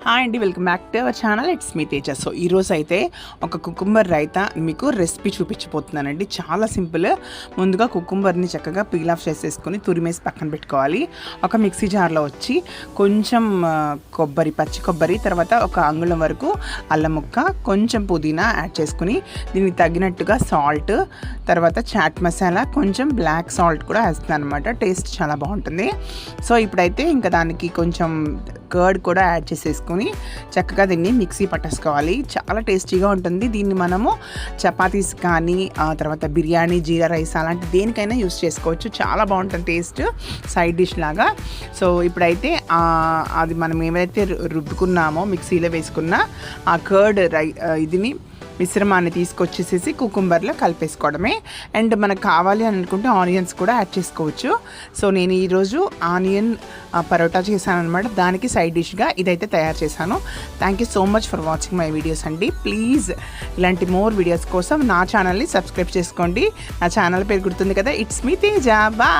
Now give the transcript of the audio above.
Hi అండి, welcome back to our channel. It's me Teja. So ఈరోజు అయితే ఒక కుకుంబర్ రైతా మీకు రెసిపీ చూపించబోతున్నానండి. చాలా సింపుల్. ముందుగా కుకుంబర్ని చక్కగా పీల్ ఆఫ్ చేసేసుకొని తురిమేసి పక్కన పెట్టుకోవాలి. ఒక మిక్సీ జార్లో వచ్చి కొంచెం పచ్చి కొబ్బరి, తర్వాత ఒక అంగుళం వరకు అల్లం ముక్క, కొంచెం పుదీనా యాడ్ చేసుకుని దీనికి తగినట్టుగా సాల్ట్, తర్వాత చాట్ మసాలా, కొంచెం బ్లాక్ సాల్ట్ కూడా వేస్తాను అనమాట. టేస్ట్ చాలా బాగుంటుంది. సో ఇప్పుడైతే ఇంకా దానికి కొంచెం కర్డ్ కూడా యాడ్ చేసేసుకొని చక్కగా దీన్ని మిక్సీ పట్టేసుకోవాలి. చాలా టేస్టీగా ఉంటుంది. దీన్ని మనము చపాతీస్ కానీ, తర్వాత బిర్యానీ, జీరా రైస్ అలాంటి దేనికైనా యూస్ చేసుకోవచ్చు. చాలా బాగుంటుంది టేస్ట్, సైడ్ డిష్ లాగా. సో ఇప్పుడైతే అది మనం ఏమైతే రుబ్బుకున్నామో మిక్సీలో వేసుకున్న ఆ కర్డ్ ఇదిని మిశ్రమాన్ని తీసుకొచ్చేసేసి కుకుంబర్లో కలిపేసుకోవడమే. అండ్ మనకు కావాలి అని అనుకుంటే ఆనియన్స్ కూడా యాడ్ చేసుకోవచ్చు. సో నేను ఈరోజు ఆనియన్ పరోటా చేశాను అనమాట. దానికి సైడ్ డిష్గా ఇదైతే తయారు చేశాను. Thank you so much for watching my videos అండి. ప్లీజ్ ఇలాంటి మోర్ వీడియోస్ కోసం నా ఛానల్ని సబ్స్క్రైబ్ చేసుకోండి. నా ఛానల్ పేరు గుర్తుంది కదా, ఇట్స్ మీ తేజ. బాయ్.